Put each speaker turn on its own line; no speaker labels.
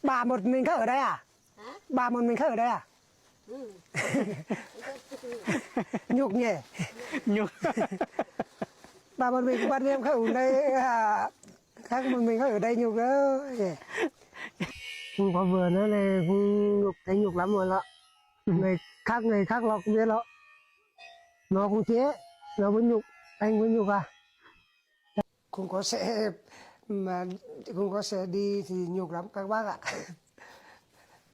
Bà một mình khác ở đây à?
Hả?
Bà một mình khác ở đây à?
Ừ.
Nhục nhỉ.
nhục.
Bà một mình ban đêm khác ở đây à, khác một mình khác ở đây nhục đó nhỉ. Không có vườn nữa này không nhục, thấy nhục lắm rồi đó. Người khác lo không biết đó, nó cũng chế, nó vẫn nhục, anh vẫn nhục à. Không có xe mà không có xe đi thì nhục lắm các bác ạ.